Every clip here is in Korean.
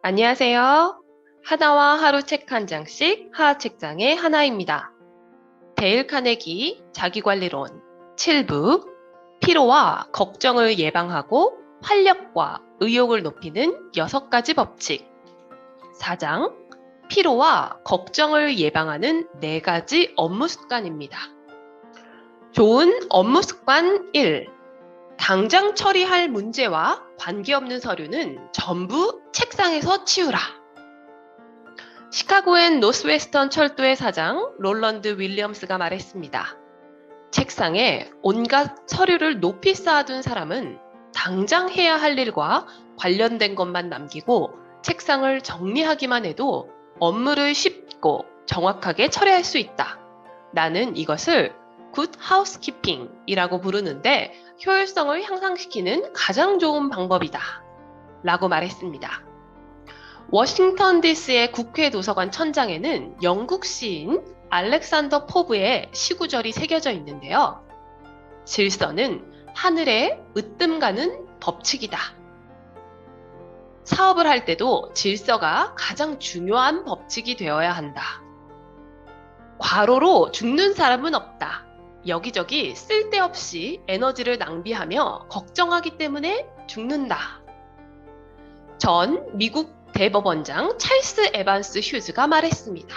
안녕하세요. 하나와 하루 책 한 장씩 하하책장의 하나입니다. 데일 카네기 자기관리론 7부 피로와 걱정을 예방하고 활력과 의욕을 높이는 6가지 법칙 4장 피로와 걱정을 예방하는 4가지 업무 습관입니다. 좋은 업무 습관 1. 당장 처리할 문제와 관계없는 서류는 전부 책상에서 치우라. 시카고엔 노스웨스턴 철도의 사장 롤런드 윌리엄스가 말했습니다. 책상에 온갖 서류를 높이 쌓아둔 사람은 당장 해야 할 일과 관련된 것만 남기고 책상을 정리하기만 해도 업무를 쉽고 정확하게 처리할 수 있다. 나는 이것을 굿 하우스키핑이라고 부르는데 효율성을 향상시키는 가장 좋은 방법이다. 라고 말했습니다. 워싱턴 DC의 국회 도서관 천장에는 영국 시인 알렉산더 포브의 시구절이 새겨져 있는데요. 질서는 하늘에 으뜸 가는 법칙이다. 사업을 할 때도 질서가 가장 중요한 법칙이 되어야 한다. 과로로 죽는 사람은 없다. 여기저기 쓸데없이 에너지를 낭비하며 걱정하기 때문에 죽는다. 전 미국 대법원장 찰스 에반스 휴즈가 말했습니다.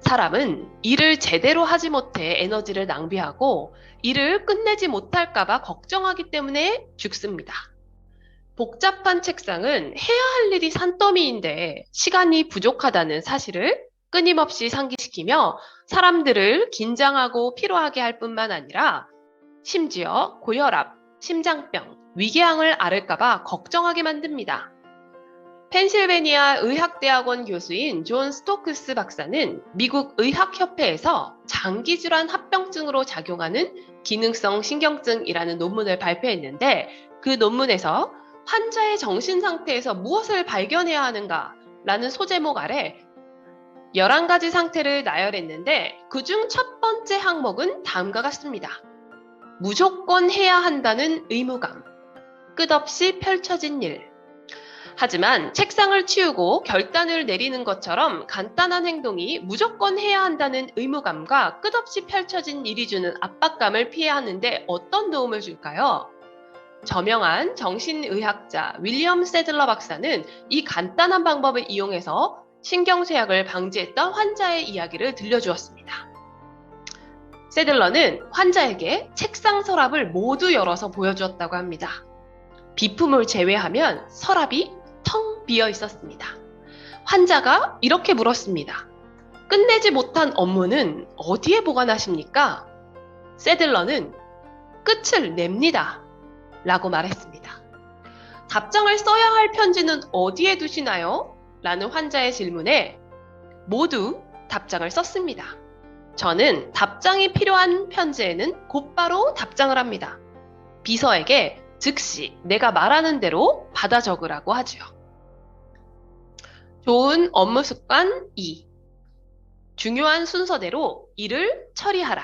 사람은 일을 제대로 하지 못해 에너지를 낭비하고 일을 끝내지 못할까봐 걱정하기 때문에 죽습니다. 복잡한 책상은 해야 할 일이 산더미인데 시간이 부족하다는 사실을 끊임없이 상기시키며 사람들을 긴장하고 피로하게 할 뿐만 아니라 심지어 고혈압, 심장병, 위궤양을 앓을까봐 걱정하게 만듭니다. 펜실베니아 의학대학원 교수인 존 스토크스 박사는 미국 의학협회에서 장기질환 합병증으로 작용하는 기능성 신경증이라는 논문을 발표했는데 그 논문에서 환자의 정신 상태에서 무엇을 발견해야 하는가 라는 소제목 아래 11가지 상태를 나열했는데 그중 첫 번째 항목은 다음과 같습니다. 무조건 해야 한다는 의무감, 끝없이 펼쳐진 일. 하지만 책상을 치우고 결단을 내리는 것처럼 간단한 행동이 무조건 해야 한다는 의무감과 끝없이 펼쳐진 일이 주는 압박감을 피해야 하는데 어떤 도움을 줄까요? 저명한 정신의학자 윌리엄 세들러 박사는 이 간단한 방법을 이용해서 신경쇠약을 방지했던 환자의 이야기를 들려주었습니다. 세들러는 환자에게 책상 서랍을 모두 열어서 보여주었다고 합니다. 비품을 제외하면 서랍이 텅 비어 있었습니다. 환자가 이렇게 물었습니다. 끝내지 못한 업무는 어디에 보관하십니까? 세들러는 끝을 냅니다. 라고 말했습니다. 답장을 써야 할 편지는 어디에 두시나요? 라는 환자의 질문에 모두 답장을 썼습니다. 저는 답장이 필요한 편지에는 곧바로 답장을 합니다. 비서에게 즉시 내가 말하는 대로 받아 적으라고 하지요. 좋은 업무 습관 2. 중요한 순서대로 일을 처리하라.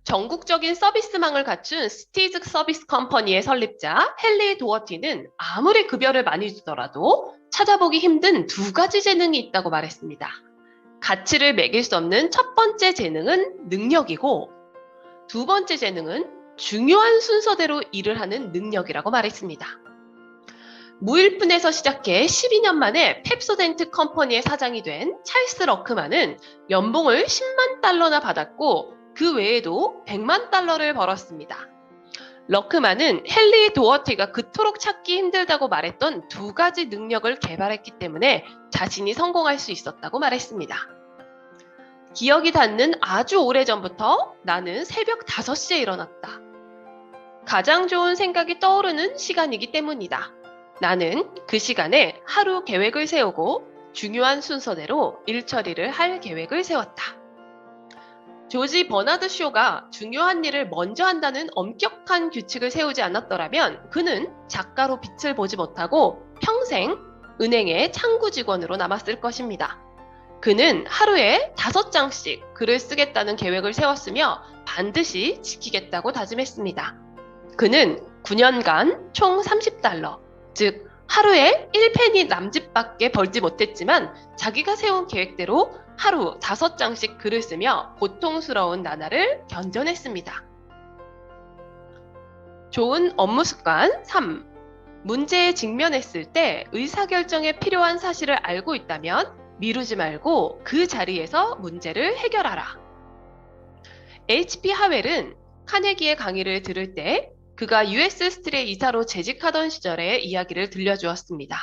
전국적인 서비스망을 갖춘 스티즈 서비스 컴퍼니의 설립자 헨리 도어티는 아무리 급여를 많이 주더라도 찾아보기 힘든 2가지 재능이 있다고 말했습니다. 가치를 매길 수 없는 첫 번째 재능은 능력이고 2번째 재능은 중요한 순서대로 일을 하는 능력이라고 말했습니다. 무일푼에서 시작해 12년 만에 펩소덴트 컴퍼니의 사장이 된 찰스 러크만은 연봉을 10만 달러나 받았고 그 외에도 100만 달러를 벌었습니다. 러크만은 헨리 도어티가 그토록 찾기 힘들다고 말했던 2가지 능력을 개발했기 때문에 자신이 성공할 수 있었다고 말했습니다. 기억이 닿는 아주 오래전부터 나는 새벽 5시에 일어났다. 가장 좋은 생각이 떠오르는 시간이기 때문이다. 나는 그 시간에 하루 계획을 세우고 중요한 순서대로 일 처리를 할 계획을 세웠다. 조지 버나드 쇼가 중요한 일을 먼저 한다는 엄격한 규칙을 세우지 않았더라면 그는 작가로 빛을 보지 못하고 평생 은행의 창구 직원으로 남았을 것입니다. 그는 하루에 5장씩 글을 쓰겠다는 계획을 세웠으며 반드시 지키겠다고 다짐했습니다. 그는 9년간 총 $30, 즉 하루에 1페니 남짓밖에 벌지 못했지만 자기가 세운 계획대로 하루 5장씩 글을 쓰며 고통스러운 나날을 견뎌냈습니다. 좋은 업무 습관 3. 문제에 직면했을 때 의사결정에 필요한 사실을 알고 있다면 미루지 말고 그 자리에서 문제를 해결하라. H.P. 하웰은 카네기의 강의를 들을 때 그가 US 스틸의 이사로 재직하던 시절의 이야기를 들려주었습니다.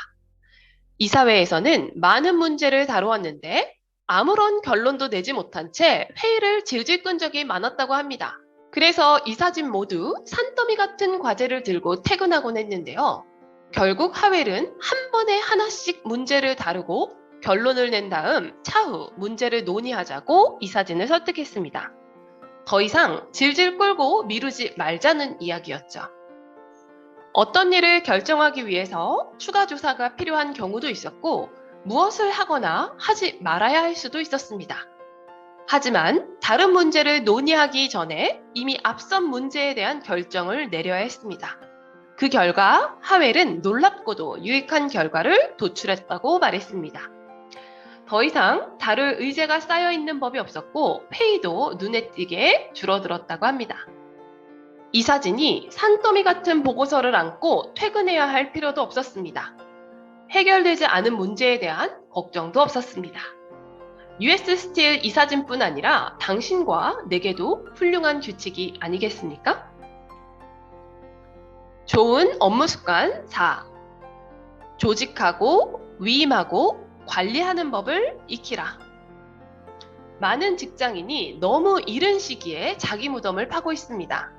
이사회에서는 많은 문제를 다루었는데 아무런 결론도 내지 못한 채 회의를 질질 끈 적이 많았다고 합니다. 그래서 이사진 모두 산더미 같은 과제를 들고 퇴근하곤 했는데요. 결국 하웰은 한 번에 하나씩 문제를 다루고 결론을 낸 다음 차후 문제를 논의하자고 이사진을 설득했습니다. 더 이상 질질 끌고 미루지 말자는 이야기였죠. 어떤 일을 결정하기 위해서 추가 조사가 필요한 경우도 있었고 무엇을 하거나 하지 말아야 할 수도 있었습니다. 하지만 다른 문제를 논의하기 전에 이미 앞선 문제에 대한 결정을 내려야 했습니다. 그 결과 하웰은 놀랍고도 유익한 결과를 도출했다고 말했습니다. 더 이상 다룰 의제가 쌓여있는 법이 없었고 회의도 눈에 띄게 줄어들었다고 합니다. 이사진이 산더미 같은 보고서를 안고 퇴근해야 할 필요도 없었습니다. 해결되지 않은 문제에 대한 걱정도 없었습니다. US 스틸 이사진뿐 아니라 당신과 내게도 훌륭한 규칙이 아니겠습니까? 좋은 업무 습관 4. 조직하고 위임하고 관리하는 법을 익히라. 많은 직장인이 너무 이른 시기에 자기 무덤을 파고 있습니다.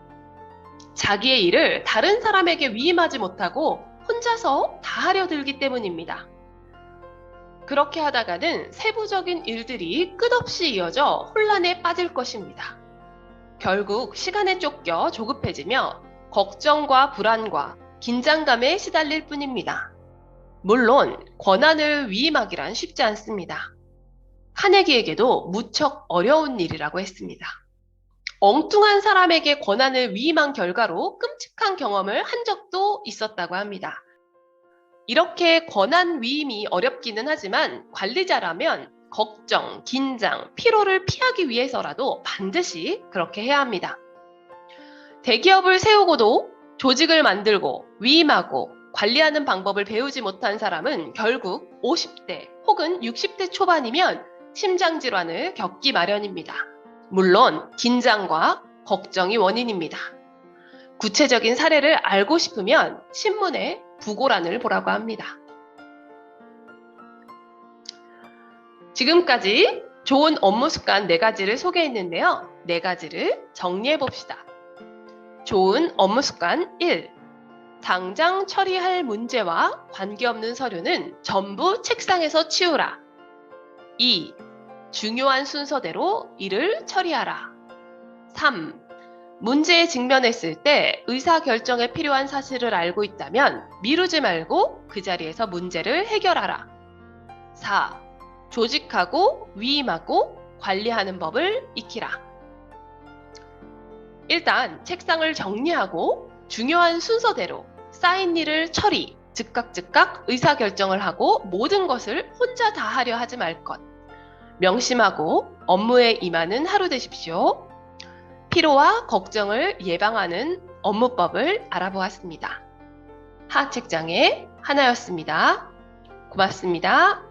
자기의 일을 다른 사람에게 위임하지 못하고 혼자서 다 하려 들기 때문입니다. 그렇게 하다가는 세부적인 일들이 끝없이 이어져 혼란에 빠질 것입니다. 결국 시간에 쫓겨 조급해지며 걱정과 불안과 긴장감에 시달릴 뿐입니다. 물론 권한을 위임하기란 쉽지 않습니다. 카네기에게도 무척 어려운 일이라고 했습니다. 엉뚱한 사람에게 권한을 위임한 결과로 끔찍한 경험을 한 적도 있었다고 합니다. 이렇게 권한 위임이 어렵기는 하지만 관리자라면 걱정, 긴장, 피로를 피하기 위해서라도 반드시 그렇게 해야 합니다. 대기업을 세우고도 조직을 만들고 위임하고 관리하는 방법을 배우지 못한 사람은 결국 50대 혹은 60대 초반이면 심장질환을 겪기 마련입니다. 물론 긴장과 걱정이 원인입니다. 구체적인 사례를 알고 싶으면 신문의 부고란을 보라고 합니다. 지금까지 좋은 업무 습관 4가지를 소개했는데요. 4가지를 정리해 봅시다. 좋은 업무 습관 1. 당장 처리할 문제와 관계없는 서류는 전부 책상에서 치우라. 2. 중요한 순서대로 일을 처리하라. 3. 문제에 직면했을 때 의사결정에 필요한 사실을 알고 있다면 미루지 말고 그 자리에서 문제를 해결하라. 4. 조직하고 위임하고 관리하는 법을 익히라. 일단 책상을 정리하고 중요한 순서대로 쌓인 일을 처리, 즉각 의사결정을 하고 모든 것을 혼자 다 하려 하지 말 것. 명심하고 업무에 임하는 하루 되십시오. 피로와 걱정을 예방하는 업무법을 알아보았습니다. 하책장의 하나였습니다. 고맙습니다.